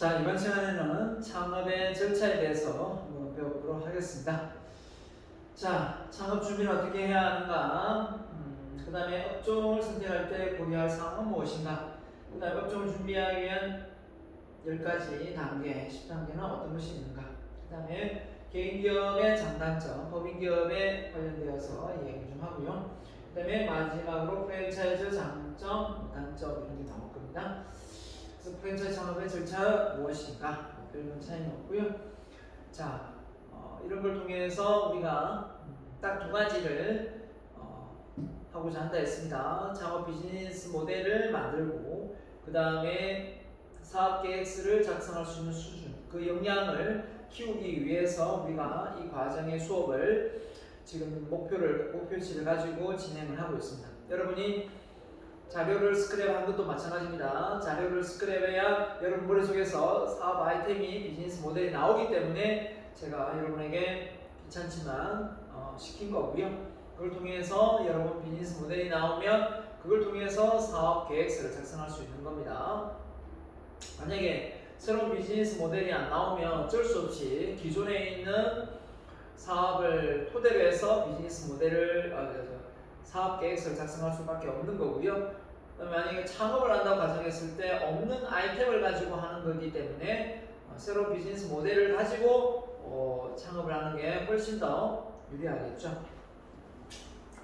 자, 이번 시간에는 창업의 절차에 대해서 한번 배워보도록 하겠습니다. 자, 창업 준비는 어떻게 해야 하는가? 그 다음에 업종을 선택할 때 고려할 사항은 무엇인가? 그 다음에 업종을 준비하기 위한 10가지 단계, 10단계는 어떤 것이 있는가? 그 다음에 개인기업의 장단점, 법인기업에 관련되어서 이야기 좀 하고요. 그 다음에 마지막으로 프랜차이즈 장점, 단점 이런 게 나올 겁니다. 그래서 프랜차이즈 창업의 절차 무엇인가? 별반 차이는 없고요. 자, 이런 걸 통해서 우리가 딱 두 가지를 하고자 한다 했습니다. 창업 비즈니스 모델을 만들고 그 다음에 사업 계획서를 작성할 수 있는 수준, 그 역량을 키우기 위해서 우리가 이 과정의 수업을 지금 목표치를 가지고 진행을 하고 있습니다. 여러분이 자료를 스크랩한 것도 마찬가지입니다. 자료를 스크랩해야 여러분 머릿속에서 사업 아이템이 비즈니스 모델이 나오기 때문에 제가 여러분에게 귀찮지만 시킨 거고요. 그걸 통해서 여러분 비즈니스 모델이 나오면 그걸 통해서 사업 계획서를 작성할 수 있는 겁니다. 만약에 새로운 비즈니스 모델이 안 나오면 어쩔 수 없이 기존에 있는 사업을 토대로 해서 비즈니스 모델을 사업 계획서를 작성할 수밖에 없는 거고요. 만약에 창업을 한다고 가정했을 때 없는 아이템을 가지고 하는 거기 때문에 새로운 비즈니스 모델을 가지고 창업을 하는 게 훨씬 더 유리하겠죠.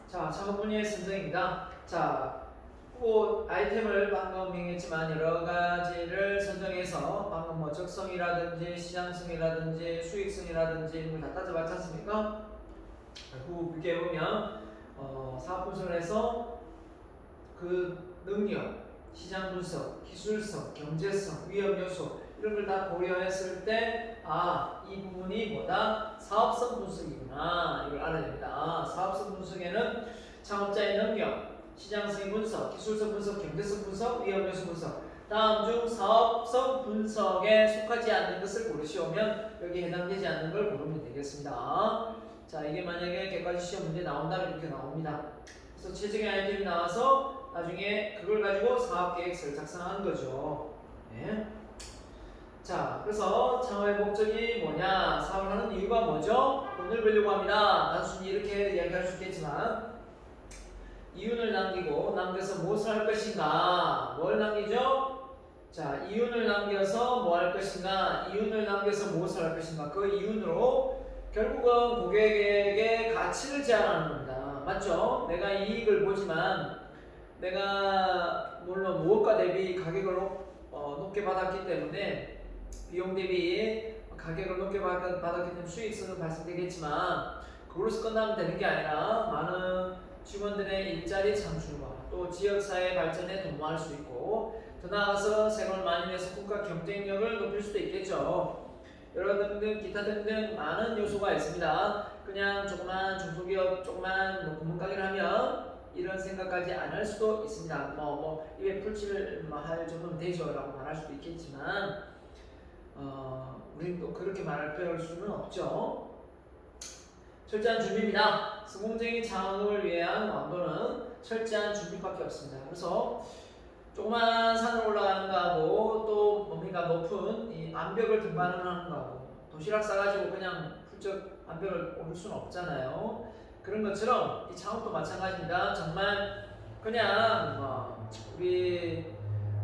자, 창업 분야의 선정입니다. 자, 아이템을 방금 얘기했지만 여러 가지를 선정해서 방금 뭐 적성이라든지 시장성이라든지 수익성이라든지 이런 걸 다 따져봤지 않습니까? 후 이렇게 보면 사업 분석을 해서 그 능력, 시장 분석, 기술성, 경제성, 위험 요소 이런 걸 다 고려했을 때 이 부분이 뭐다? 사업성 분석이구나 이걸 알아야 됩니다. 사업성 분석에는 창업자의 능력, 시장성 분석, 기술성 분석, 경제성 분석, 위험 요소 분석 다음 중 사업성 분석에 속하지 않는 것을 고르시오면 여기에 해당되지 않는 걸 고르면 되겠습니다. 자, 이게 만약에 객관식 시험 문제 나온다면 이렇게 나옵니다. 그래서 최적의 아이템이 나와서 나중에 그걸 가지고 사업 계획서를 작성하는 거죠. 네. 자, 그래서 창업의 목적이 뭐냐? 사업을 하는 이유가 뭐죠? 돈을 벌려고 합니다. 단순히 이렇게 이야기할 수 있겠지만 이윤을 남겨서 무엇을 할 것인가? 뭘 남기죠? 자, 이윤을 남겨서 뭐 할 것인가? 이윤을 남겨서 무엇을 할 것인가? 그 이윤으로 결국은 고객에게 가치를 제안하는 겁니다. 맞죠? 내가 이익을 보지만 내가 물론 무엇과 대비 가격을 높게 받았기 때문에 비용 대비 가격을 높게 받았기 때문에 수익성은 발생되겠지만 그걸로서 끝나면 되는 게 아니라 많은 직원들의 일자리 창출과 또 지역사회 발전에 도모할 수 있고 더 나아가서 세금을 많이 내서 국가 경쟁력을 높일 수도 있겠죠. 여러 등등 기타 등등 많은 요소가 있습니다. 그냥 조그만 중소기업 조그만 구멍가게를 하면 이런 생각까지 안 할 수도 있습니다. 입에 풀칠을 할 정도면 되죠 라고 말할 수도 있겠지만 우리는 또 그렇게 말할 수는 없죠. 철저한 준비입니다. 성공적인 창업을 위한 완도는 철저한 준비밖에 없습니다. 그래서 조그만 산을 올라가는 거하고 또 뭡니까 높은 이 암벽을 등반을 하는 거하고 도시락 싸가지고 그냥 훌쩍 암벽을 오를 수는 없잖아요. 그런 것처럼 이 창업도 마찬가지입니다. 정말 그냥 우리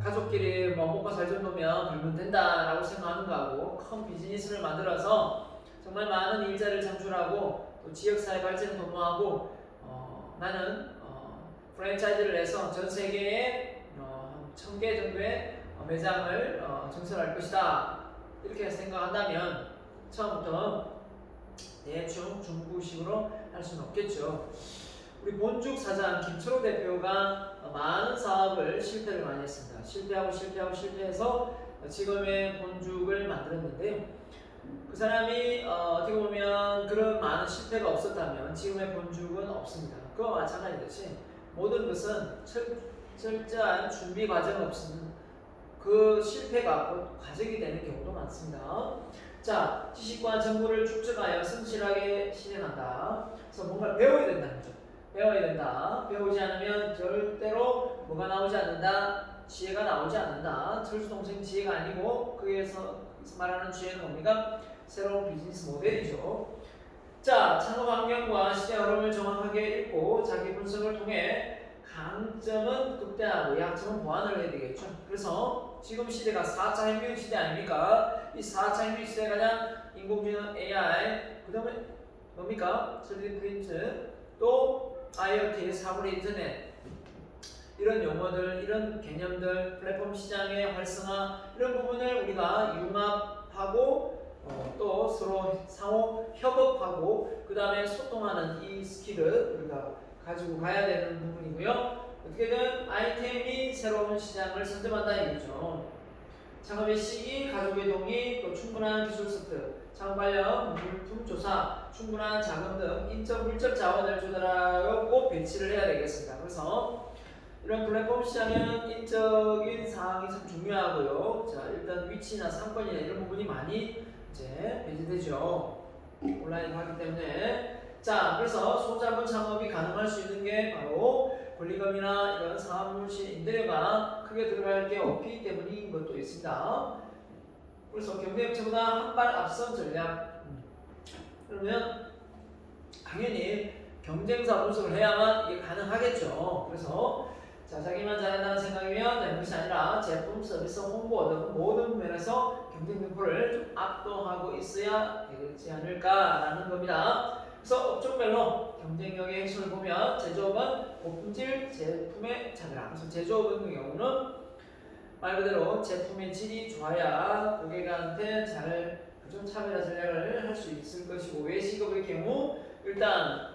가족끼리 먹고 살 정도면 벌면 된다라고 생각하는 거하고 큰 비즈니스를 만들어서 정말 많은 일자리를 창출하고 또 지역사회 발전에 도모하고 나는 프랜차이즈를 내서 전 세계에 1000개 정도의 매장을 증설할 것이다 이렇게 생각한다면 처음부터 대충 중국식으로 할 수는 없겠죠. 우리 본죽 사장 김철호 대표가 많은 사업을 실패를 많이 했습니다. 실패해서 지금의 본죽을 만들었는데요. 그 사람이 어떻게 보면 그런 많은 실패가 없었다면 지금의 본죽은 없습니다. 그와 마찬가지듯이 모든 것은 철저한 준비 과정 없이는 그 실패가 곧 과정이 되는 경우도 많습니다. 자, 지식과 정보를 축적하여 성실하게 실행한다. 그래서 뭔가 배워야 된다는 거죠. 배워야 된다. 배우지 않으면 절대로 뭐가 나오지 않는다. 지혜가 나오지 않는다. 철수 동생 지혜가 아니고 거기에서 말하는 지혜는 뭡니까? 새로운 비즈니스 모델이죠. 자, 창업 환경과 시대 흐름을 정확하게 읽고 자기 분석을 통해 강점은 극대화하고 약점은 보완을 해야 되겠죠. 그래서 지금 시대가 4차 혁명 시대 아닙니까? 이 4차 혁명 시대에 가장 인공지능 AI, 그 다음에 뭡니까? 3D 프린트, 또 IoT, 사물의 인터넷, 이런 용어들, 이런 개념들, 플랫폼 시장의 활성화, 이런 부분을 우리가 융합하고 또 서로 상호 협업하고 그 다음에 소통하는 이 스킬을 우리가 가지고 가야 되는 부분이고요. 어떻게든 아이템이 새로운 시장을 선점한다 이거죠. 창업의 시기, 가족의 동의, 또 충분한 기술 습득, 창업 관련 물품 조사, 충분한 자금 등 인적 물적 자원을 조달하고 배치를 해야 되겠습니다. 그래서 이런 플랫폼 시장은 인적인 사항이 참 중요하고요. 자, 일단 위치나 상권이나 이런 부분이 많이 이제 배제되죠. 온라인으로 하기 때문에. 자, 그래서 소자본 창업이 가능할 수 있는 게 바로 권리금이나 이런 사업물실 임대료가 크게 들어갈 게 없기 때문인 것도 있습니다. 그래서 경쟁업체보다 한 발 앞선 전략. 그러면 당연히 경쟁사 분석을 해야만 이게 가능하겠죠. 그래서 자, 자기만 잘한다는 생각이면 되는 것이 아니라 제품, 서비스, 홍보 등 모든 면에서 경쟁 등포를 좀 압도하고 있어야 되지 않을까라는 겁니다. 그래서 업종별로 경쟁력의 핵심을 보면 제조업은 고품질 제품의 차별화. 그래서 제조업 같은 경우는 말 그대로 제품의 질이 좋아야 고객한테 잘 차별화 전략을 할 수 있을 것이고, 외식업의 경우 일단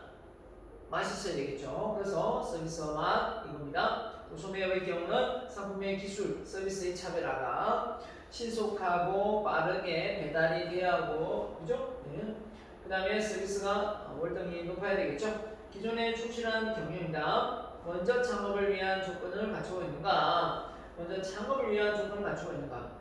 맛있어야 되겠죠. 그래서 서비스와 맛 이겁니다. 또 소매업의 경우는 상품의 기술, 서비스의 차별화가 신속하고 빠르게 배달이 돼야 하고, 그죠? 네. 그 다음에 서비스가 월등히 높아야 되겠죠. 기존에 충실한 경영입니다. 먼저 창업을 위한 조건을 갖추고 있는가? 먼저 창업을 위한 조건을 갖추고 있는가?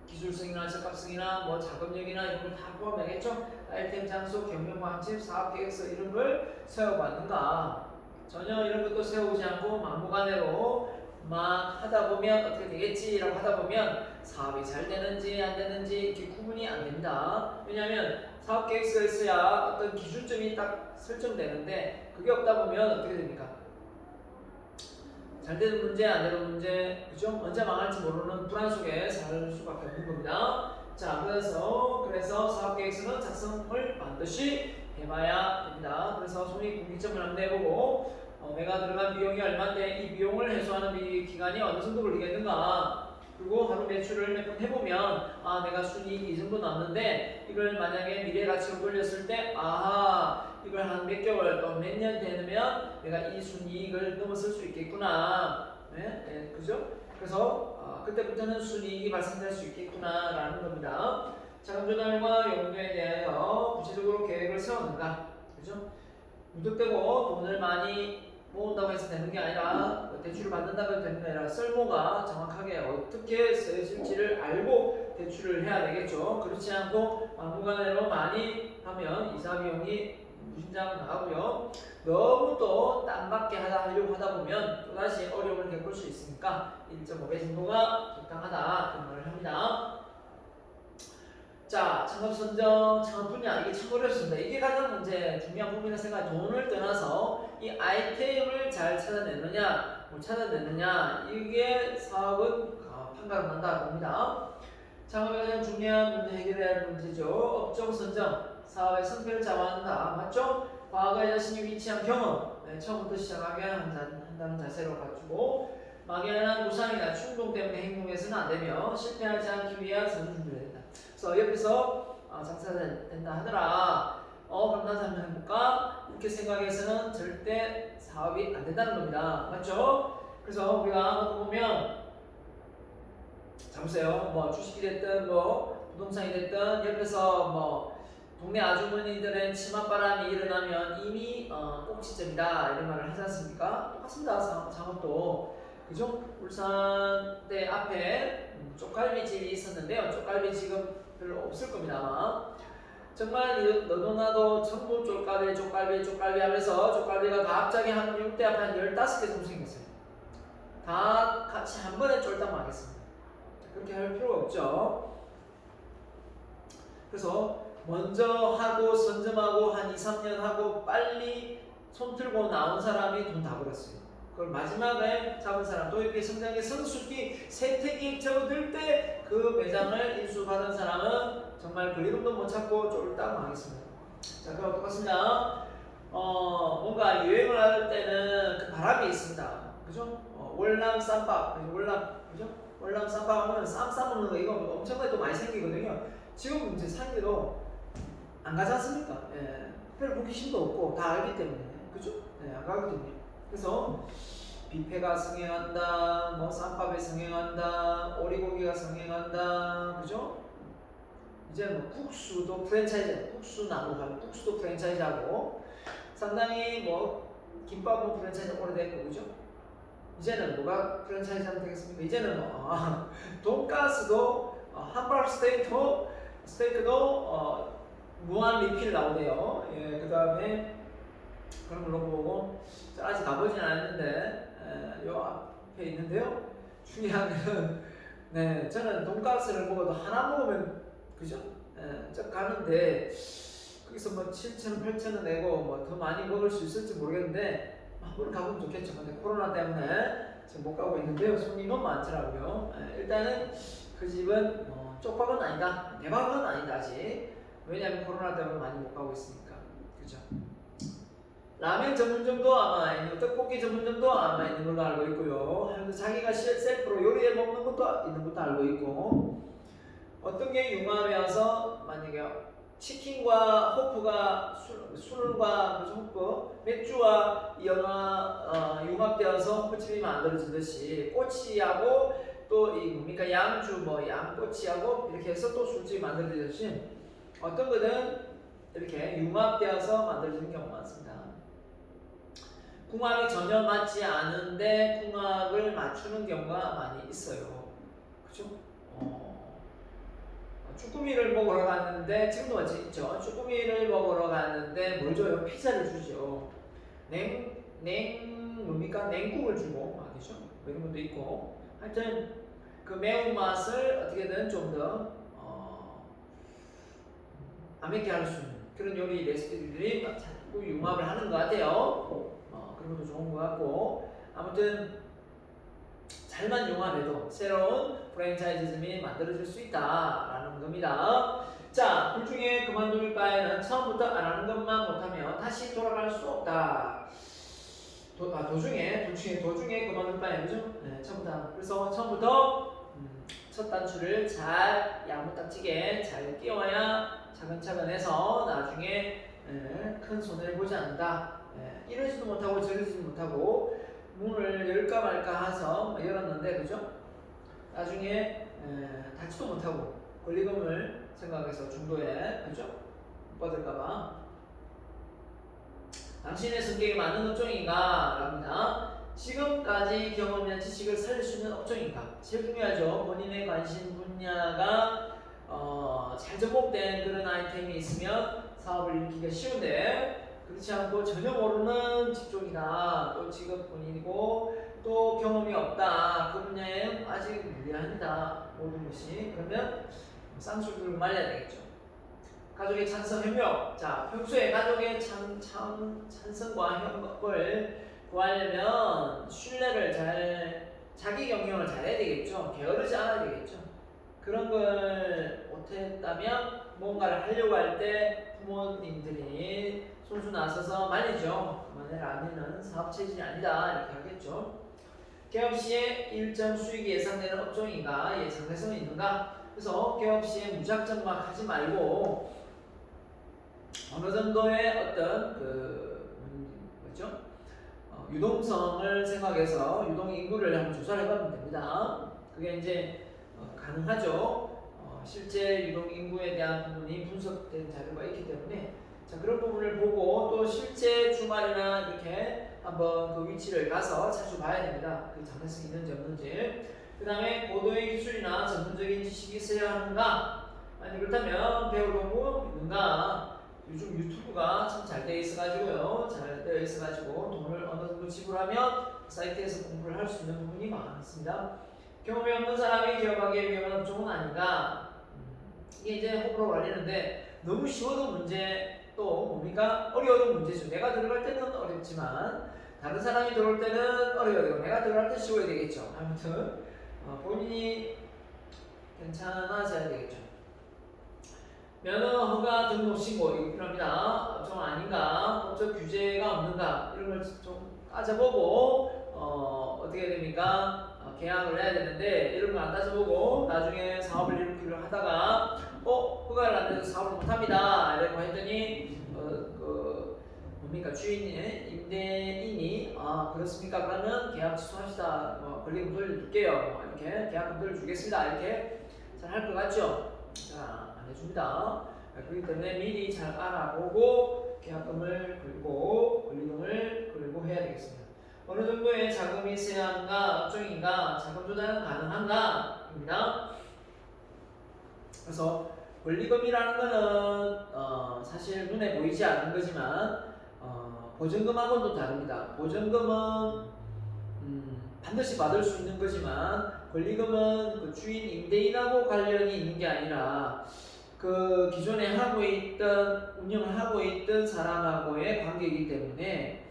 기술성이나 적합성이나 뭐 자금력이나 이런 걸 다 포함하겠죠. 아이템, 장소, 경영 방침, 사업 계획서 이런 걸 세워봤는가? 전혀 이런 것도 세우지 않고 막무가내로 막 하다 보면 어떻게 되겠지라고 하다 보면 사업이 잘 되는지 안 되는지 이렇게 구분이 안 됩니다. 왜냐하면 사업 계획서가 있어야 어떤 기준점이 딱 설정되는데 그게 없다 보면 어떻게 됩니까? 잘 되는 문제, 안 되는 문제, 그죠? 언제 망할지 모르는 불안 속에 살 수밖에 없는 겁니다. 자, 그래서 사업계획서는 작성을 반드시 해봐야 됩니다. 그래서 손익분기점을 한번 내보고 내가 들어간 비용이 얼마인데 이 비용을 해소하는 기간이 어느 정도 걸리겠는가? 그리고 하루 매출을 몇 번 해보면 아, 내가 순이익이 이 정도 남는데 이걸 만약에 미래 가치로 돌렸을 때 아하, 이걸 한 몇 개월 또 몇 년 되면 내가 이 순이익을 넘어설 수 있겠구나. 네? 네, 그죠? 그래서 그때부터는 순이익이 발생될 수 있겠구나라는 겁니다. 자금 조달과 용도에 대하여 구체적으로 계획을 세우는가, 그죠? 무턱대고 돈을 많이 모은다고 해서 되는 게 아니라 대출을 받는다고 해서 되는 게 아니라 쓸모가 정확하게 어떻게 쓰여질지를 알고 대출을 해야 되겠죠. 그렇지 않고 막무가내로 많이 하면 이자 비용이 무신장 나가고요. 너무 또 땀밖에 하려고 하다 보면 또다시 어려움을 겪을 수 있으니까 1.5배 정도가 적당하다 이런 말을 합니다. 자, 창업 선정, 창업 분야 이게 참 어렵습니다. 이게 가장 이제 중요한 부분이라 생각해. 돈을 떠나서 이 아이템을 잘 찾아내느냐, 못 찾아내느냐 이게 사업은 판가름 난다고 봅니다. 창업에 가장 중요한 문제 해결해야 할 문제죠. 업종 선정, 사업의 성패를 좌우한다. 맞죠? 과거에 자신이 위치한 경험, 처음부터 시작하게 한다는 자세로 갖추고 막연한 무상이나 충동 때문에 행동해서는 안 되며 실패하지 않기 위한 선을 준비해야 된다. 그래서 옆에서 장사가 된다 하더라. 그럼 나도 한번 해볼까? 이렇게 생각해서는 절대 사업이 안 된다는 겁니다. 맞죠? 그래서 우리가 보면 자 보세요. 뭐 주식이 됐든 뭐 부동산이 됐든 옆에서 뭐 동네 아주머니들의 치맛바람이 일어나면 이미 꼭지점이다 이런 말을 하지 않습니까? 똑같습니다. 창업도. 그죠? 울산대 앞에 쪽갈비집이 있었는데요. 쪽갈비 지금 별로 없을 겁니다 아마. 정말 너도 나도 전부 쪽갈비 하면서 쪽갈비가 갑자기 한 6대 앞에 한 15개 정도 생겼어요. 다 같이 한 번에 쫄딱 망했습니다. 그렇게 할 필요가 없죠. 그래서 먼저 하고 선점하고 한 2, 3년 하고 빨리 손 틀고 나온 사람이 돈 다 벌었어요. 그걸 마지막에 잡은 사람, 또 이렇게 성장의 성수기, 세택이 접어들 때 그 매장을 인수받은 사람은 정말 그 이름도 못 찾고 쫄딱 망했습니다. 자, 그럼 똑같습니다. 뭔가 유행을 할 때는 그 바람이 있습니다. 그죠? 월남 쌈밥, 그죠? 월남 쌈밥 하면 쌈 싸먹는 거 이거 엄청나게 또 많이 생기거든요. 지금 이제 사람들도 안 가지 않습니까? 예. 별 호기심도 없고 다 알기 때문에. 그죠? 예, 안 가거든요. 그래서 뷔페가 성행한다, 뭐 쌈밥에 성행한다, 오리고기가 성행한다, 그죠? 이제 뭐 국수도 프랜차이즈, 국수도 프랜차이즈하고 상당히 뭐 김밥은 프랜차이즈 오래됐고, 그죠? 이제는 뭐가 프랜차이즈하면 되겠습니까? 이제는 돈가스도 함버거 스테이크도 무한 리필 나오네요. 예, 그 다음에 그런 걸로 보고 아직 가보진 않았는데 요 앞에 있는데요. 중요한 거는 네, 저는 돈가스를 먹어도 하나 먹으면 그죠? 쭉 가는데 거기서 뭐 7,000원, 8,000원 내고 뭐 더 많이 먹을 수 있을지 모르겠는데 한번 가보면 좋겠죠. 근데 코로나 때문에 지금 못 가고 있는데요. 손님은 많더라고요. 일단은 그 집은 쪽박은 아니다, 대박은 아니다 아직. 왜냐하면 코로나 때문에 많이 못 가고 있으니까. 그죠? 라면 전문점도 아마 있는, 떡볶이 전문점도 아마 있는 걸로 알고 있고요. 자기가 셀프로 요리해 먹는 것도 있는 것도 알고 있고, 어떤 게 융합이어서 만약에 치킨과 호프가 술과 호프, 맥주와 융합되어서 호프집이 만들어지듯이 꼬치하고 또 이 뭡니까 양주 양꼬치하고 이렇게 해서 또 술집이 만들어지듯이 어떤 거는 이렇게 융합되어서 만들어지는 경우가 많습니다. 궁합이 전혀 맞지 않은데 궁합을 맞추는 경우가 많이 있어요. 그죠? 쭈꾸미를 먹으러 갔는데 지금도 맞지 있죠? 쭈꾸미를 먹으러 갔는데 뭘 줘요? 피자를 주죠. 뭡니까? 냉국을 주고 그죠? 이런 것도 있고 하여튼 그 매운맛을 어떻게든 좀 더 아맵게 할 수 있는 그런 요리 레시피들이 자꾸 융합을 하는 것 같아요. 그런 것도 좋은 것 같고 아무튼 잘만 융합해도 새로운 프랜차이즈즘이 만들어질 수 있다라는 겁니다. 자, 둘 중에 그만둘 바에는 처음부터 안 하는 것만 못하면 다시 돌아갈 수 없다. 도중에 그만둘 바에 그죠? 네, 처음부터. 그래서 처음부터 첫 단추를 잘 야무딱지게 잘 끼워야 차근차근 해서 나중에 큰 손해를 보지 않는다. 이러지도 못하고 저러지도 못하고 문을 열까 말까 해서 열었는데 그죠? 나중에 닫지도 못하고 권리금을 생각해서 중도에 그죠? 못 받을까봐 당신의 성격에 맞는 업종인가? 랍니다. 지금까지 경험한 지식을 살릴 수 있는 업종인가? 제일 중요하죠. 본인의 관심 분야가 잘 접목된 그런 아이템이 있으면 사업을 일으키기가 쉬운데 그렇지 않고 전혀 모르는 직종이다. 또 직업군이고 또 경험이 없다. 그 분야에 아직 무리합니다. 모든 것이. 그러면 쌍수를 말려야 되겠죠. 가족의 찬성 협력. 자, 평소에 가족의 찬성과 협력을 구하려면 신뢰를 자기 경영을 잘해야 되겠죠. 게으르지 않아야 되겠죠. 그런 걸 못했다면 뭔가를 하려고 할 때 부모님들이 손수 나서서 말이죠. 그만해라 아니면 사업 체질이 아니다 이렇게 하겠죠. 개업 시에 일정 수익이 예상되는 업종인가 예상대성이 있는가. 그래서 개업 시에 무작정 막 하지 말고 어느 정도의 어떤 유동성을 생각해서 유동 인구를 한번 조사를 해보면 됩니다. 그게 이제 가능하죠. 실제 유동 인구에 대한 부분이 분석된 자료가 있기 때문에 자 그런 부분을 보고 또 실제 주말이나 이렇게 한번 그 위치를 가서 자주 봐야 됩니다. 그 장래성이 있는지 없는지. 그 다음에 고도의 기술이나 전문적인 지식이 있어야 하는가? 아니 그렇다면 배울 공부 있는가? 요즘 유튜브가 참 잘 되어 있어가지고요. 잘 되어 있어가지고 돈을 어느 정도 지불하면 사이트에서 공부를 할 수 있는 부분이 많습니다. 경험이 없는 사람이 기억하기에 위험한 업종은 아닌가. 이게 이제 호불호 갈리는데 너무 쉬워도 문제 또 뭡니까? 어려워도 문제죠. 내가 들어갈 때는 어렵지만 다른 사람이 들어올 때는 어려워야 되고 내가 들어갈 때 쉬워야 되겠죠. 아무튼 본인이 괜찮아져야 되겠죠. 면허 허가 등록 신고 이거 필요합니다. 좀 아닌가? 법적 규제가 없는가? 이런 걸 좀 따져보고 어떻게 됩니까? 계약을 해야 되는데 이런 거 안 따져보고 나중에 사업을 일으키려 하다가 허가를 안 내서 사업을 못합니다. 이라고 했더니 뭡니까 주인이 임대인이 그렇습니까? 그러면 계약 취소합시다. 권리금 돌려줄게요. 이렇게 계약금 돌려주겠습니다. 이렇게 잘 할 것 같죠? 자, 안 해줍니다. 그렇기 때문에 미리 잘 알아보고 계약금을 걸고 권리금을 걸고 해야 되겠습니다. 어느 정도의 자금이 있어야 하는가, 업종인가, 자금 조달은 가능한가? 입니다. 그래서 권리금이라는 거는 사실 눈에 보이지 않는 거지만 보증금하고는 또 다릅니다. 보증금은 반드시 받을 수 있는 거지만 권리금은 그 주인 임대인하고 관련이 있는 게 아니라 그 기존에 하고 있던 운영을 하고 있던 사람하고의 관계이기 때문에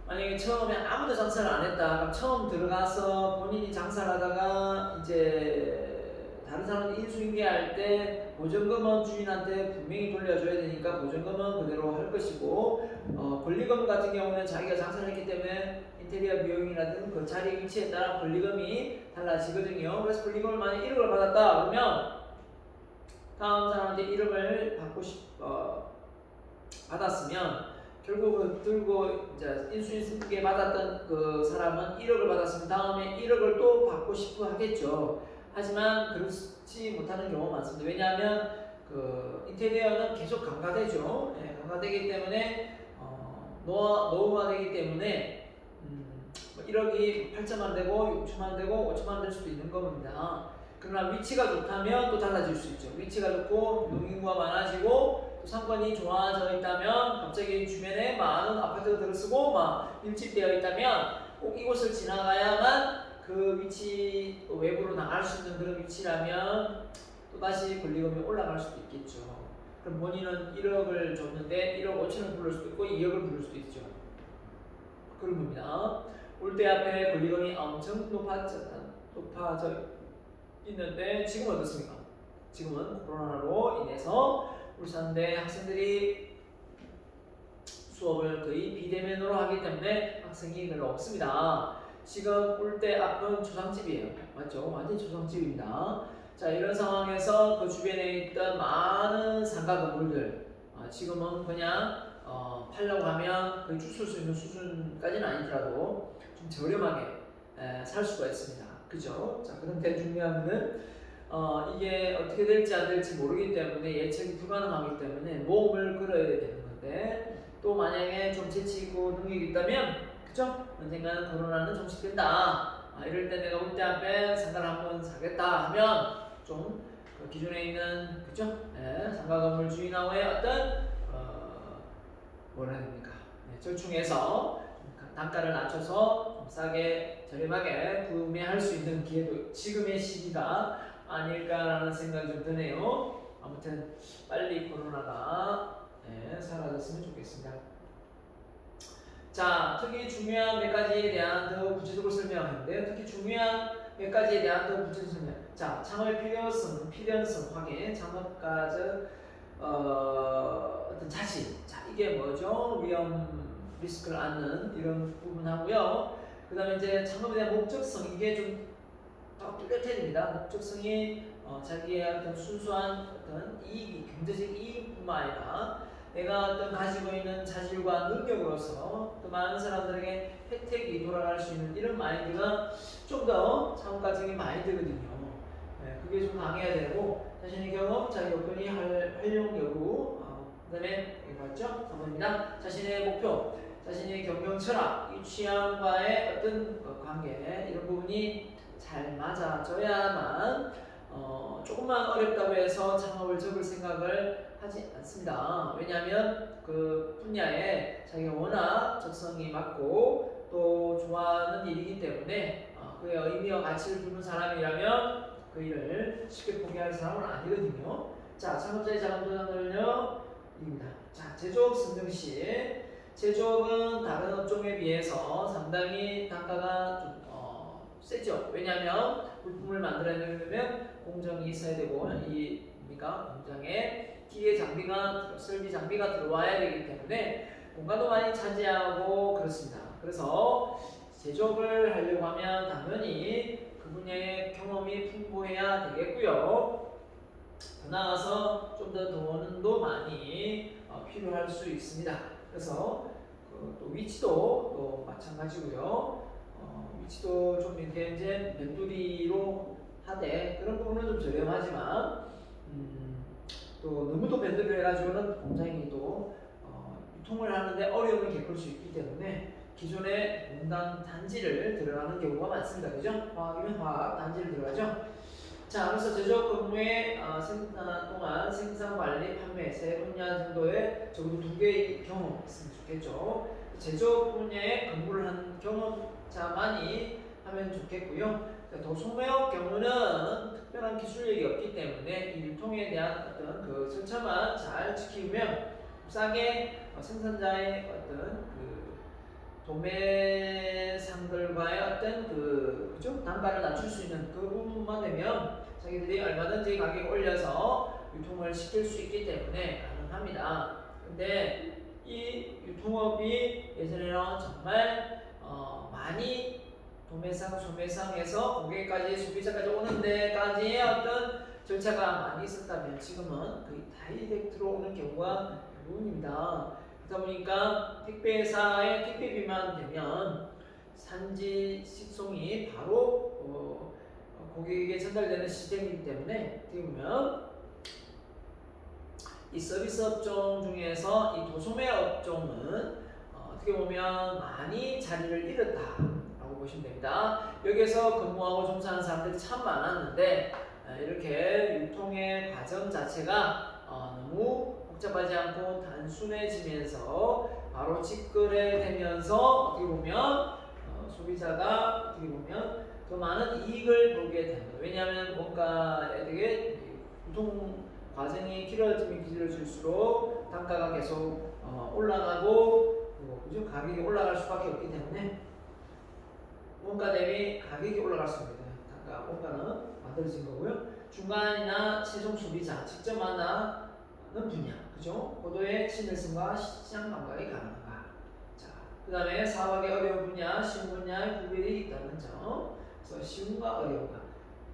만약에 처음에 아무도 장사를 안 했다. 그럼 처음 들어가서 본인이 장사를 하다가 이제 다른 사람들 인수인계할 때 보증금은 주인한테 분명히 돌려줘야 되니까 보증금은 그대로 할 것이고 권리금 같은 경우는 자기가 장사를 했기 때문에 인테리어 비용이라든 그 자리 위치에 따라 권리금이 달라지거든요. 그래서 권리금을 만약 1억을 받았다 그러면 다음 사람한테 1억을 받았으면 결국 들고 이제 인수인계 받았던 그 사람은 1억을 받았으면 다음에 1억을 또 받고 싶어 하겠죠. 하지만 그렇지 못하는 경우가 많습니다. 왜냐하면 그 인테리어는 계속 강화되죠. 네, 강화되기 때문에 노후화되기 때문에 1억이 8천만 되고 6천만 되고 5천만 될 수도 있는 겁니다. 그러나 위치가 좋다면 또 달라질 수 있죠. 위치가 좋고 농인구가 많아지고 또 상권이 좋아져 있다면 갑자기 주변에 많은 아파트가 들어서고 막 밀집되어 있다면 꼭 이곳을 지나가야만 그 위치 외부로 나갈 수 있는 그런 위치라면 또다시 권리금이 올라갈 수도 있겠죠. 그럼 본인은 1억을 줬는데 1억 5천을 부를 수도 있고 2억을 부를 수도 있죠. 그런 겁니다. 올 때 앞에 권리금이 엄청 높아져 있는데 지금은 어떻습니까? 지금은 코로나로 인해서 울산대 학생들이 수업을 거의 비대면으로 하기 때문에 학생이 별로 없습니다. 지금 올 때 앞은 초상집이에요. 맞죠? 완전 초상집입니다. 자, 이런 상황에서 그 주변에 있던 많은 상가 건물들 지금은 그냥 팔려고 하면 거의 줄 수 있는 수준까지는 아니더라도 좀 저렴하게 살 수가 있습니다. 그죠? 자, 그런데 중요한 거는 이게 어떻게 될지 안 될지 모르기 때문에 예측이 불가능하기 때문에 모험을 걸어야 되는 건데 또 만약에 좀 재치 있고 능력이 있다면 그죠? 언젠가는 코로나는 종식된다. 이럴 때 내가 올 때 앞에 상가를 한번 사겠다 하면 좀 그 기존에 있는 그죠? 상가 건물 주인하고의 어떤 뭐라 해야 됩니까? 절충해서 단가를 낮춰서 좀 싸게 저렴하게 구매할 수 있는 기회도 지금의 시기가 아닐까라는 생각이 좀 드네요. 아무튼 빨리 코로나가 사라졌으면 좋겠습니다. 자, 특히 중요한 몇 가지에 대한 더 구체적으로 설명하는데요. 특히 중요한 몇 가지에 대한 더 구체적으로 설명. 자, 창업의 필연성 확인, 창업가적 어떤 자신. 자, 이게 뭐죠? 위험 리스크를 안는 이런 부분하고요. 그 다음에 이제 창업에 대한 목적성, 이게 좀 뚜렷해야 됩니다. 목적성이 자기의 어떤 순수한 어떤 이익, 경제적 이익뿐만 아니라 내가 어떤 가지고 있는 자질과 능력으로서 또 많은 사람들에게 혜택이 돌아갈 수 있는 이런 마인드가 좀 더 창업가적인 마인드거든요. 그게 좀 강해야 되고 자신의 경험, 자기 여건이 활용 여부, 그 다음에 이거 맞죠? 3번입니다. 자신의 목표, 자신의 경영 철학, 이 취향과의 어떤 관계 이런 부분이 잘 맞아져야만 조금만 어렵다고 해서 창업을 접을 생각을 하지 않습니다. 왜냐하면 그 분야에 자기가 워낙 적성이 맞고 또 좋아하는 일이기 때문에 그의 의미와 가치를 두는 사람이라면 그 일을 쉽게 포기할 사람은 아니거든요. 자, 창업자의 자금 도전은요 입니다. 자, 제조업 선정시. 제조업은 다른 업종에 비해서 상당히 단가가 좀 세죠. 왜냐하면 물품을 만들어내려면 공정이 있어야 되고 이 공장에 기계 장비가 설비 장비가 들어와야 되기 때문에 공간도 많이 차지하고 그렇습니다. 그래서 제조업을 하려고 하면 당연히 그 분야의 경험이 풍부해야 되겠고요. 더 나아가서 좀 더 돈도 많이 필요할 수 있습니다. 그래서 또 위치도 또 마찬가지고요. 위치도 좀 이렇게 이제 변두리로 하되 그런 부분은 좀 저렴하지만 또 너무도 변두리로 해가지고는 공장이 또 유통을 하는데 어려움을 겪을 수 있기 때문에 기존의 공단 단지를 들어가는 경우가 많습니다. 그죠? 화학이면 화학 단지를 들어가죠. 자, 그래서 제조업 근무의 동안 생산, 관리, 판매 세 분야 정도의 적어도 2개의 경험 있으면 좋겠죠. 제조업 분야에 근무를 한 경험자만이 하면 좋겠고요. 도소매업 경우는 특별한 기술력이 없기 때문에 이 유통에 대한 어떤 그 절차만 잘 지키면 싸게 생산자의 어떤 그 도매상들과의 어떤 그죠? 단가를 낮출 수 있는 그 부분만 되면 자기들이 얼마든지 가격 올려서 유통을 시킬 수 있기 때문에 가능합니다. 근데 이 유통업이 예전에는 정말 많이 도매상, 소매상에서 고객까지 소비자까지 오는 데까지의 어떤 절차가 많이 있었다면 지금은 거의 다이렉트로 오는 경우가 대부분입니다. 그러다 보니까 택배사의 택배비만 되면 산지 식송이 바로 고객에게 전달되는 시스템이기 때문에 어떻게 보면 이 서비스 업종 중에서 이 도소매 업종은 어떻게 보면 많이 자리를 잃었다라고 보시면 됩니다. 여기에서 근무하고 종사하는 사람들이 참 많았는데 이렇게 유통의 과정 자체가 너무 복잡하지 않고 단순해지면서 바로 직거래 되면서 어떻게 보면 소비자가 어떻게 보면 더 많은 이익을 보게 됩니다. 왜냐하면 뭔가에 되게 유통 과정이 길어지면 길어질수록 단가가 계속 올라가고 그죠? 가격이 올라갈 수밖에 없기 때문에 원가 대비 가격이 올라갈 수 있습니다. 단가 원가는 만들어진 거고요. 중간이나 최종 소비자 직접 만나는 분야, 그죠? 고도의 친밀성과 시장 감각이 가능한가. 자, 그 다음에 사업하기 어려운 분야, 쉬운 분야의 구별이 있다는 점. 그래서 쉬움과 어려움과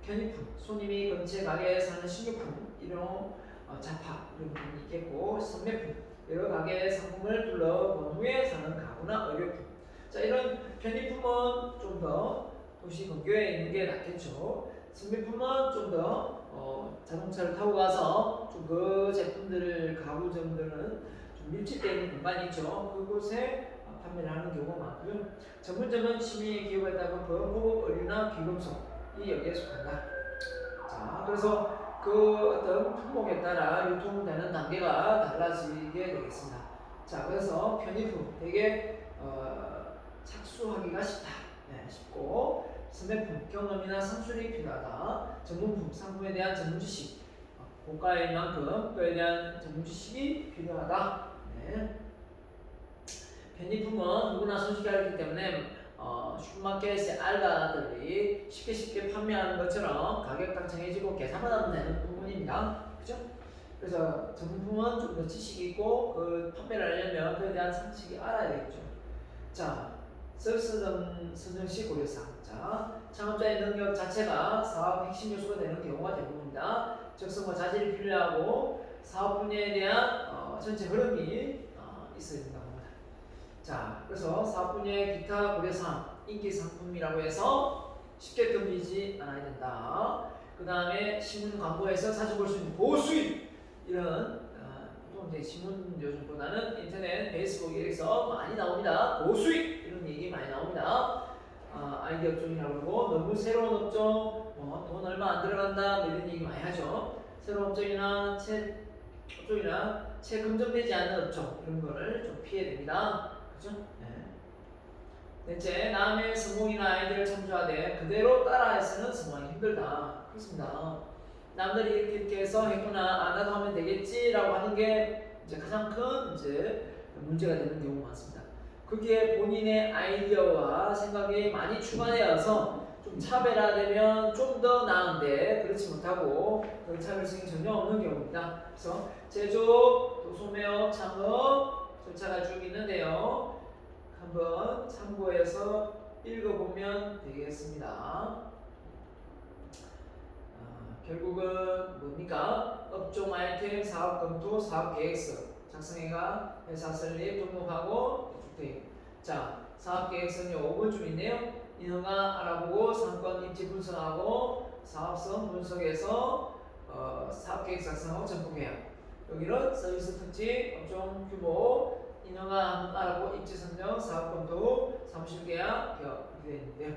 편의품, 손님이 근처 가게에 사는 식료품, 일용 잡화 이런 부분이 있겠고, 선매품, 여러 가게의 상품을 둘러본 후에 사는 가구나 의료품. 자, 이런 편의품은 좀 더 도시 근교에 있는 게 낫겠죠. 선매품은 좀 더 자동차를 타고 가서 좀 그 제품들을 가구점들은 좀 밀집되어 있는 공간이 있죠. 그곳에 판매를 하는 경우가 많고요. 전문점은 취미에 기여가 있다고 고급 의류나 귀금속이 여기에 속한다. 자, 그래서 그 어떤 품목에 따라 유통되는 단계가 달라지게 되겠습니다. 자, 그래서 편의품 되게 착수하기가 쉽다. 네, 쉽고 선매품 경험이나 상술이 필요하다. 전문품 상품에 대한 전문 지식 고가일 만큼 그에 대한 전문 지식이 필요하다. 네. 편의품은 누구나 손쉽게 알기 때문에 슈퍼마켓의 알바들이 쉽게 판매하는 것처럼 가격당 정해지고 계산만 하면 되는 부분입니다. 그죠? 그래서 전문품은 좀 더 지식이 있고 그 판매를 하려면 그에 대한 상식이 알아야 되겠죠. 자, 서비스 선정시 고려사항. 자, 창업자의 능력 자체가 사업 핵심 요소가 되는 경우가 대부분입니다. 적성과 자질이 필요하고 사업 분야에 대한 전체 흐름이 있어야 된다고 합니다. 자, 그래서 사업 분야의 기타 고려사항, 인기 상품이라고 해서 쉽게 덤비지 않아야 된다. 그 다음에 신문 광고에서 자주 볼 수 있는 고수익 이런 보통 이제 신문 요즘보다는 인터넷, 페이스북에서 많이 나옵니다. 고수익 이런 얘기 많이 나옵니다. 아이디어 업종이라고 하고 너무 새로운 업종, 돈 얼마 안 들어간다 이런 얘기 많이 하죠. 새로운 업종이나 업종이나 채 금전되지 않는 업종 이런 거를 좀 피해야 됩니다. 그죠? 네. 넷째, 남의 성공이나 아이디어를 참조하되 그대로 따라해서는 성공하기 힘들다. 그렇습니다. 남들이 이렇게 해서 했구나, 나도 하면 되겠지라고 하는 게 이제 가장 큰 이제 문제가 되는 경우가 많습니다. 그게 본인의 아이디어와 생각이 많이 추가되어서 좀 차별화되면 좀 더 나은데 그렇지 못하고 그 차별성이 전혀 없는 경우입니다. 그래서 제조업, 도소매업, 창업 절차가 쭉 있는데요. 한번 참고해서 읽어보면 되겠습니다. 결국은 뭡니까? 업종 아이템, 사업 검토, 사업 계획서 작성해가 회사 설립 등록하고 주택. 자, 사업 계획서는 5번쯤 있네요. 인허가 알아보고 상권 입지 분석하고 사업성 분석해서 사업 계획 작성하고 전폭해야. 여기는 서비스 특징, 업종 규모, 인허가 알아보고 입지 선정, 사업 검토, 사무실 계약, 이렇게 되어 있는데요.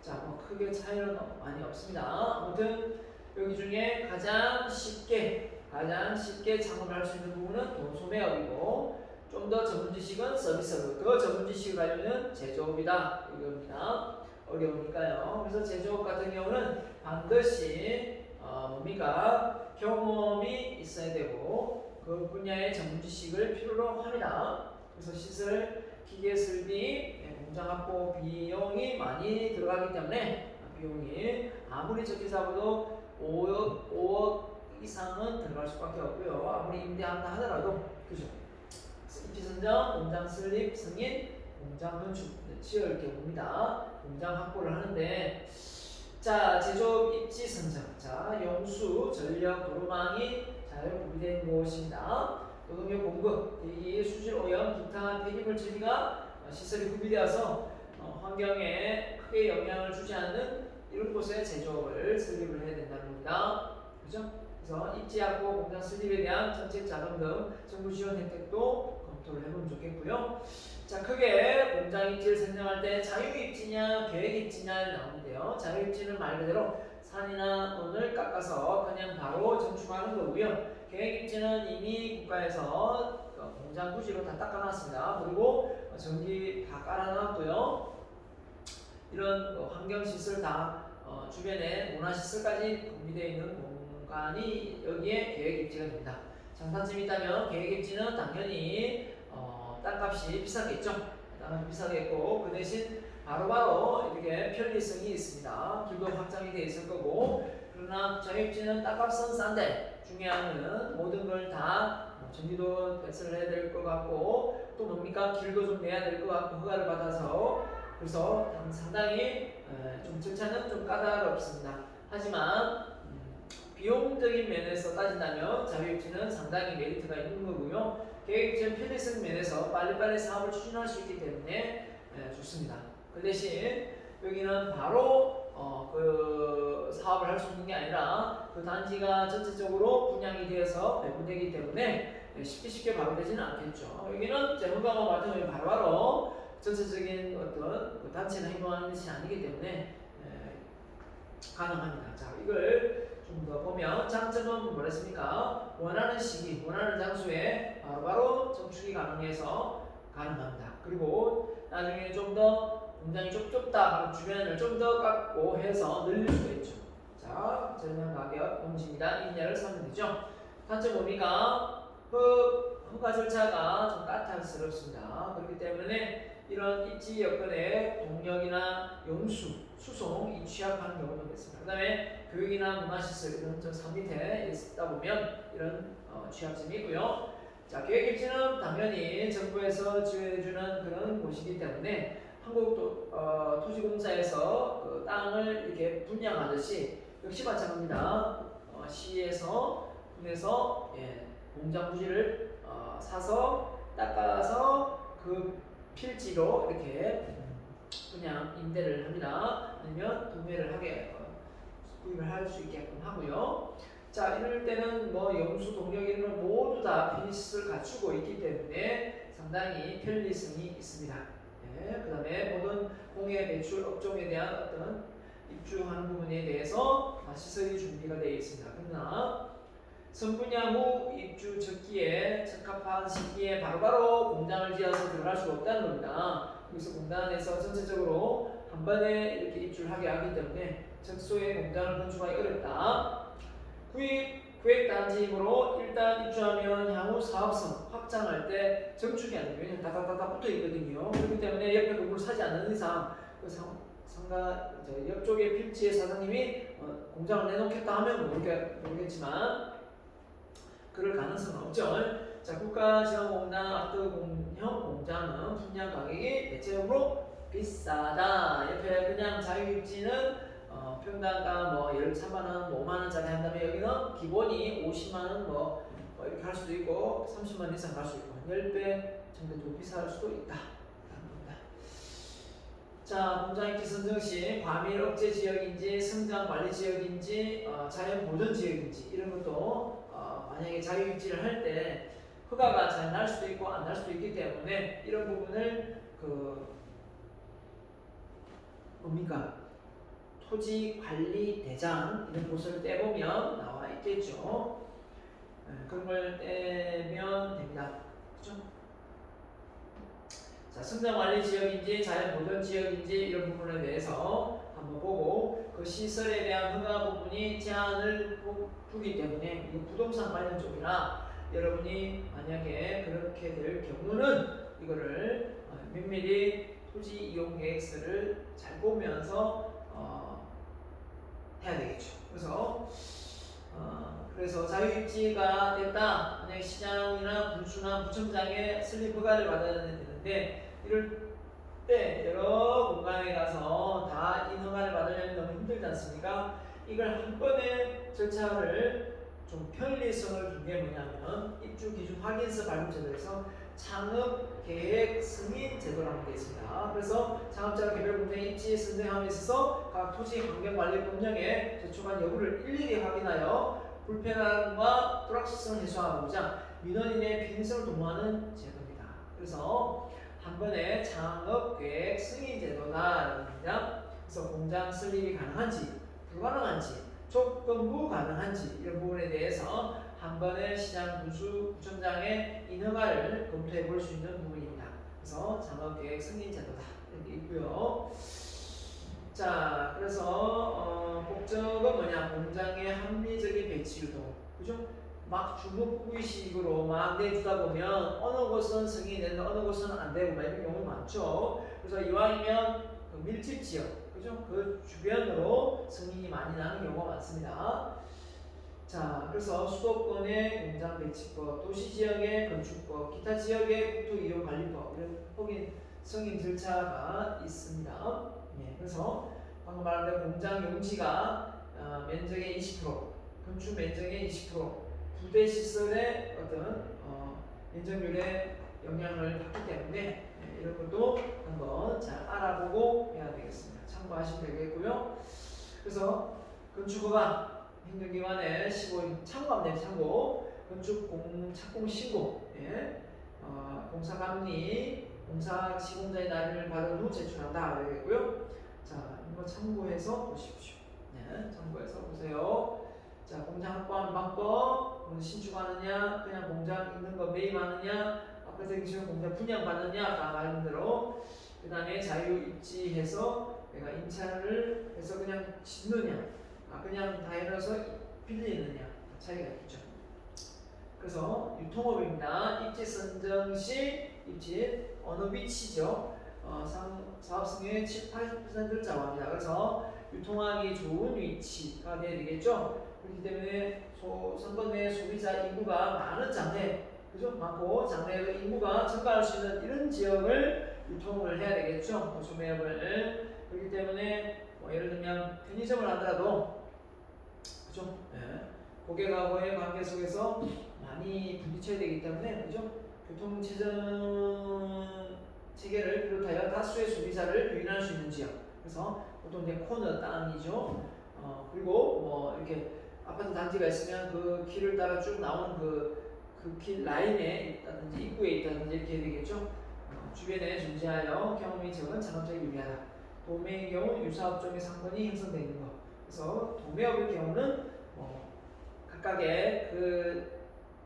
자, 뭐 크게 차이는 많이 없습니다. 아무튼 여기 중에 가장 쉽게 창업을 할 수 있는 부분은 도소매업이고 좀 더 전문 지식은 서비스업, 더 전문 지식을 가려면 제조업이다 이겁니다. 어려우니까요. 그래서 제조업 같은 경우는 반드시 뭡니까? 경험이 있어야 되고 그 분야의 전문 지식을 필요로 합니다. 그래서 시설, 기계 설비, 공장 확보 비용이 많이 들어가기 때문에 비용이 아무리 적게 잡아도 5억 이상은 들어갈 수밖에 없고요. 아무리 임대한다 하더라도 그죠? 입지 선정, 공장 설립, 승인, 공장 건축 지을 경우입니다. 공장 확보를 하는데 자, 제조업 입지 선정. 자, 용수, 전력, 도로망이 잘 구비된 곳입니다. 노동력 공급, 대기, 수질 오염, 기타 폐기물 처리가 시설이 구비되어서 환경에 크게 영향을 주지 않는 이런 곳에 제조업을 설립을 해야 된다는 겁니다. 그죠? 그래서 입지 확보, 공장 설립에 대한 정책 자금 등 정부 지원 혜택도 검토를 해보면 좋겠고요. 자, 크게 공장 입지를 선정할 때 자유 입지냐 계획 입지냐 나오는데요. 자유 입지는 말 그대로 산이나 논을 깎아서 그냥 바로 건축하는 거고요. 계획 입지는 이미 국가에서 공장 부지로 다 닦아놨습니다. 그리고 전기 다 깔아놨고요. 이런 환경시설 다 주변에 문화시설까지 구비되어 있는 공간이 여기에 계획 입지가 됩니다. 장단점이 있다면 계획 입지는 당연히 땅값이 비싸겠죠. 땅값이 비싸겠고 그 대신 바로바로 이렇게 편리성이 있습니다. 길도 확장이 되어 있을 거고 그러나 자유입지는 땅값은 싼데 중요한 거는 모든 걸 다 전기도 배설을 해야 될 것 같고 또 뭡니까 길도 좀 내야 될 것 같고 허가를 받아서 그래서 상당히 좀 절차는 좀 까다롭습니다. 하지만 비용적인 면에서 따진다면 자유입지는 상당히 메리트가 있는 거고요. 계획적 편의성 면에서 빨리빨리 사업을 추진할 수 있기 때문에 좋습니다. 그 대신 여기는 바로 그 사업을 할 수 있는 게 아니라 그 단지가 전체적으로 분양이 되어서 배분되기 때문에 쉽게 바로 되지는 않겠죠. 여기는 재무감원 같은 경우에 바로바로 전체적인 어떤 그 단체나 행동하는 것이 아니기 때문에 가능합니다. 자, 이걸 좀 더 보면 장점은 뭐랬습니까? 원하는 시기, 원하는 장소에 바로바로 정축이 가능해서 가능합니다. 그리고 나중에 좀 더 공장이 좀 좁다, 주변을 좀 더 깎고 해서 늘릴 수도 있죠. 자, 저렴한 가격, 공시입니다. 임야를 사면 되죠. 단점 뭡니까? 허가 절차가 좀 까탈스럽습니다. 그렇기 때문에 이런 입지 여건에 동력이나 용수, 수송이 취약하는 경우도 있습니다. 그 다음에 교육이나 문화시설 이런 저 산 밑에 있다 보면 이런 취약점이 있고요. 자, 계획입지는 당연히 정부에서 지원해주는 그런 곳이기 때문에 한국 토지공사에서 그 땅을 이렇게 분양하듯이 역시 마찬가지입니다. 시에서 분해서 공장 부지를 사서 닦아서 그 필지로 이렇게 그냥 임대를 합니다. 아니면 도매를 하게 구입을 할 수 있게끔 하고요. 자, 이럴 때는 뭐 영수 동력 이런 걸 모두 다 피니시를 갖추고 있기 때문에 상당히 편리성이 있습니다. 그 다음에 모든 공해 배출 업종에 대한 어떤 입주하는 부분에 대해서 다 시설이 준비가 되어 있습니다. 그러나 선분양 후 입주 적기에 적합한 시기에 바로바로 공장을 지어서 들어갈 수가 없다는 겁니다. 여기서 공단에서 전체적으로 한 번에 이렇게 입주를 하게 하기 때문에 적소에 공장을 건축하기 어렵다. 구획단지이므로 일단 입주하면 향후 사업성 확장할 때 정축이 안 돼요. 왜냐면 다다다다 붙어 있거든요. 그렇기 때문에 옆에 건물을 사지 않는 이상 그 상가 옆쪽에 필지의 사장님이 공장을 내놓겠다 하면 모르겠지만 그럴 가능성은 없죠. 자, 국가지원공단 아트공형 공장은 분양 가격이 대체적으로 비싸다. 옆에 그냥 자유입지는 평당가 뭐 13만원, 5만원짜리 한다면 여기는 기본이 50만원 뭐 이렇게 할 수도 있고 30만원 이상 갈 수 있고 10배 정도 더 비쌀 수도 있다. 자, 공장 입지 선정 시 과밀 억제 지역인지 성장 관리 지역인지 자연 보존 지역인지 이런 것도 만약에 자유 입지를 할 때 허가가 잘 날 수도 있고 안 날 수도 있기 때문에 이런 부분을 뭡니까? 토지관리대장 이런 보수를 떼보면 나와 있겠죠. 그런 걸 떼면 됩니다. 그죠? 자, 성장관리 지역인지 자연보존 지역인지 이런 부분에 대해서 한번 보고 그 시설에 대한 허가 부분이 제한을 두기 때문에 이 부동산 관련 쪽이나 여러분이 만약에 그렇게 될 경우는 이거를 면밀히 토지 이용 계획서를 잘 보면서 해야 되겠죠. 그래서 자유입지가 됐다. 만약 시장이나 군수나 구청장의 설립 허가를 받아야 되는데 이럴 때 여러 공간에 가서 다 인허가를 받으려면 너무 힘들지 않습니까? 이걸 한 번에 절차를 좀 편리성을 준 게 뭐냐면 입주 기준 확인서 발급 제도에서 창업 계획 승인 제도라는 게 있습니다. 그래서 창업자가 개별 공장 입지 선정함에 있어서 각 토지 환경 관리 법령에 저촉한 여부를 일일이 확인하여 불편함과 불확실성을 해소하고자 민원인의 필요성을 도모하는 제도입니다. 그래서 한 번에 창업 계획 승인 제도다라는 겁니다. 그래서 공장 설립이 가능한지 불가능한지 조건부 가능한지 이런 부분에 대해서 한 번에 시장 군수 구청장의 인허가를 검토해 볼 수 있는 부분입니다. 그래서 창업계획 승인 제도다 이렇게 있고요. 자, 그래서 목적은 뭐냐? 공장의 합리적인 배치 유도, 그죠? 막 주먹구이식으로 막 내주다 보면 어느 곳은 승인이 되는데 어느 곳은 안 되고 막 이런 경우 많죠. 그래서 이왕이면 그 밀집 지역, 그죠? 그 주변으로 승인이 많이 나는 경우가 많습니다. 자, 그래서 수도권의 공장 배치법, 도시 지역의 건축법, 기타 지역의 국토 이용 관리법 이런 확인 승인 절차가 있습니다. 예, 그래서 방금 말한 대로 공장 용지가 면적의 20%, 건축 면적의 20%, 부대 시설의 어떤 면적률에 영향을 받기 때문에 이런 것도 한번 잘 알아보고 해야 되겠습니다. 참고하시면 되겠고요. 그래서 건축허가 행정기관에 15일 참고하면 돼요. 참고 건축 착공 신고, 공사감리, 공사 시공자의 날을 받은 후 제출한다 되겠고요. 자, 이거 참고해서 보십시오. 네, 참고해서 보세요. 자, 공장 확보하는 방법, 신축하느냐, 그냥 공장 있는 거 매입하느냐, 아까 얘기했지만 공장 분양받느냐, 아까 말한 대로. 그 다음에 자유입지해서 내가 임차를 해서 그냥 짓느냐, 그냥 다 해놔서 빌리느냐 차이가 있죠. 그래서 유통업입니다. 입지 선정 시 입지 어느 위치죠? 사업 승률의 7, 80%를 잡아합니다. 그래서 유통하기 좋은 위치가 돼야 되겠죠. 그렇기 때문에 선거 내 소비자 인구가 많은 장래, 그죠? 많고 장래에도 인구가 증가할 수 있는 이런 지역을 유통을 해야 되겠죠. 소매업을. 그렇기 때문에 예를 들면 편의점을 하더라도, 그죠? 고객하고의 관계 속에서 많이 부딪혀야 되기 때문에, 그죠? 교통체증 체계를 비롯하여 다수의 소비자를 유인할 수 있는 지역. 그래서 보통 이제 코너 땅이죠. 그리고 뭐 이렇게 아파트 단지가 있으면 그 길을 따라 쭉 나오는 그 길 라인에 있다든지 입구에 있다든지 이렇게 해야 되겠죠. 주변에 존재하여 경험이 적은 창업자에 유리하다. 도매의 경우 유사업종의 상권이 형성되어 있는 것. 그래서 도매업의 경우는 각각의 그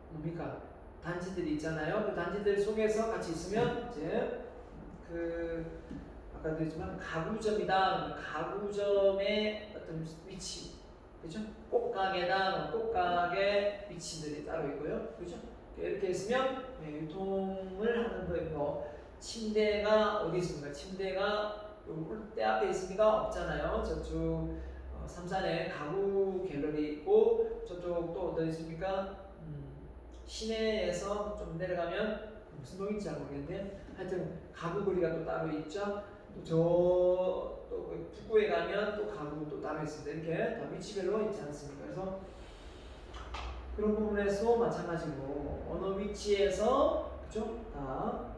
뭡니까 단지들이 있잖아요. 그 단지들 속에서 같이 있으면 이제 그 아까도 했지만 가구점이다. 가구점의 어떤 위치, 그죠? 꽃가게다. 꽃가게 위치들이 따로 있고요, 그죠? 이렇게 있으면 유통을 하는 거이고 침대가 어디 있습니까? 침대가 때 앞에 있습니까? 없잖아요. 저쪽 삼산에 가구 갤러리 있고 저쪽 또 어디 있습니까? 시내에서 좀 내려가면 무슨 동인지 잘 모르겠는데 하여튼 가구 거리가 또 따로 있죠. 또 북구에 가면 또 가구 또 따로 있습니다. 이렇게 다 위치별로 있지 않습니까? 그래서 그런 부분에서 마찬가지로 어느 위치에서 그죠? 다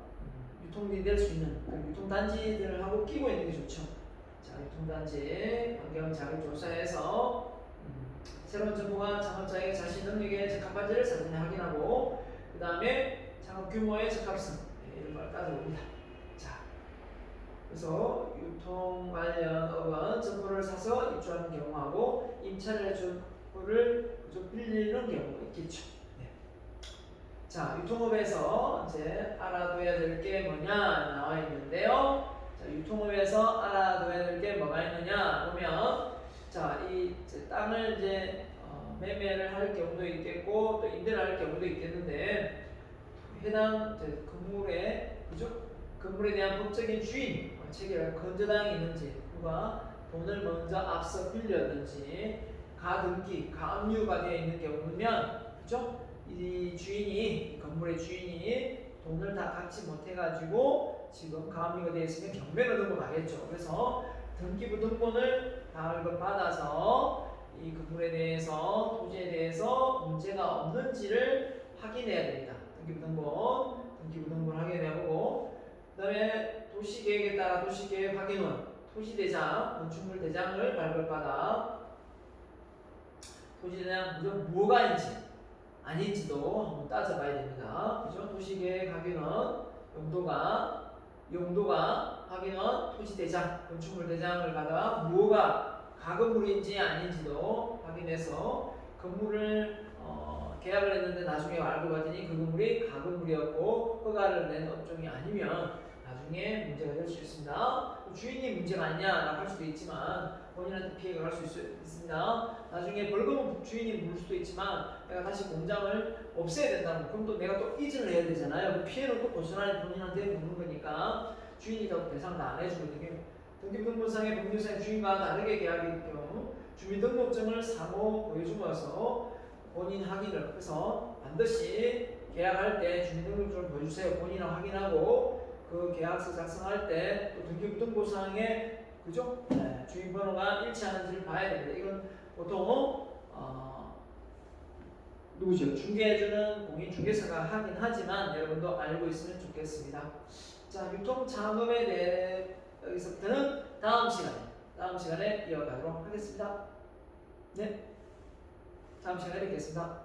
유통이 될 수 있는 그 유통단지들하고 끼고 있는 게 좋죠. 자, 유통단지 환경 자료조사에서 새로운 정보가 창업자에게 자신 능력에 적합한지를 사전에 확인하고 그 다음에 창업 규모의 적합성 이런 걸 따져봅니다. 자, 그래서 유통 관련 업은 정보를 사서 입주하는 경우하고 임차를 해준 거를 빌리는 경우가 있겠죠. 네. 자, 유통업에서 이제 알아둬야 될 게 뭐냐 나와 있는데요. 자, 유통업에서 알아둬야 될 게 뭐가 있느냐 보면 자, 이 땅을 이제 매매를 할 경우도 있겠고 또 임대를 할 경우도 있겠는데 해당 건물에 그죠? 건물에 대한 법적인 주인 체계가 건저당이 있는지 누가 돈을 먼저 앞서 빌렸는지 가등기, 가압류가 되어 있는 경우면 그죠? 이 주인이 이 건물의 주인이 돈을 다 갚지 못해가지고 지금 가압류가 되어 있으면 경매로 넘어가겠죠. 그래서 등기부등본을 발급받아서 이 건물에 대해서 토지에 대해서 문제가 없는지를 확인해야 됩니다. 등기부등본 확인해야 보고 그 다음에 도시계획에 따라 도시계획 확인원, 토지대장, 건축물대장을 발급받아 토지대장 뭐가 있는지 아닌지도 한번 따져봐야 됩니다. 그죠? 도시계획 확인원, 용도가 확인원, 토지대장, 건축물대장을 받아 뭐가 가건물인지 아닌지도 확인해서 건물을 계약을 했는데 나중에 알고 봤더니 그 건물이 가건물이었고 허가를 낸 업종이 아니면 나중에 문제가 될 수 있습니다. 주인이 문제가 아니냐라고 할 수도 있지만 본인한테 피해가 갈 수 있습니다. 나중에 벌금은 주인이 물을 수도 있지만 내가 다시 공장을 없애야 된다면 그럼 또 내가 또 이전을 해야 되잖아요. 그 피해는 또 고스란히 본인한테 묻는 거니까 주인이 더 배상도 안 해주거든요. 등기부등본상의 법률상의 주인과 다르게 계약일 경우 주민등록증을 사모 보여주면서 본인 확인을 해서 반드시 계약할 때 주민등록증을 보여주세요. 본인을 확인하고 그 계약서 작성할 때 또 등기부등본상에 그죠? 네, 주민번호가 일치하는지를 봐야 됩니다. 이건 보통 누구죠? 중개해주는 공인중개사가 하긴 하지만 여러분도 알고 있으면 좋겠습니다. 자, 유통창업에 대해 여기서부터는 다음 시간에 이어가도록 하겠습니다. 네, 다음 시간에 뵙겠습니다.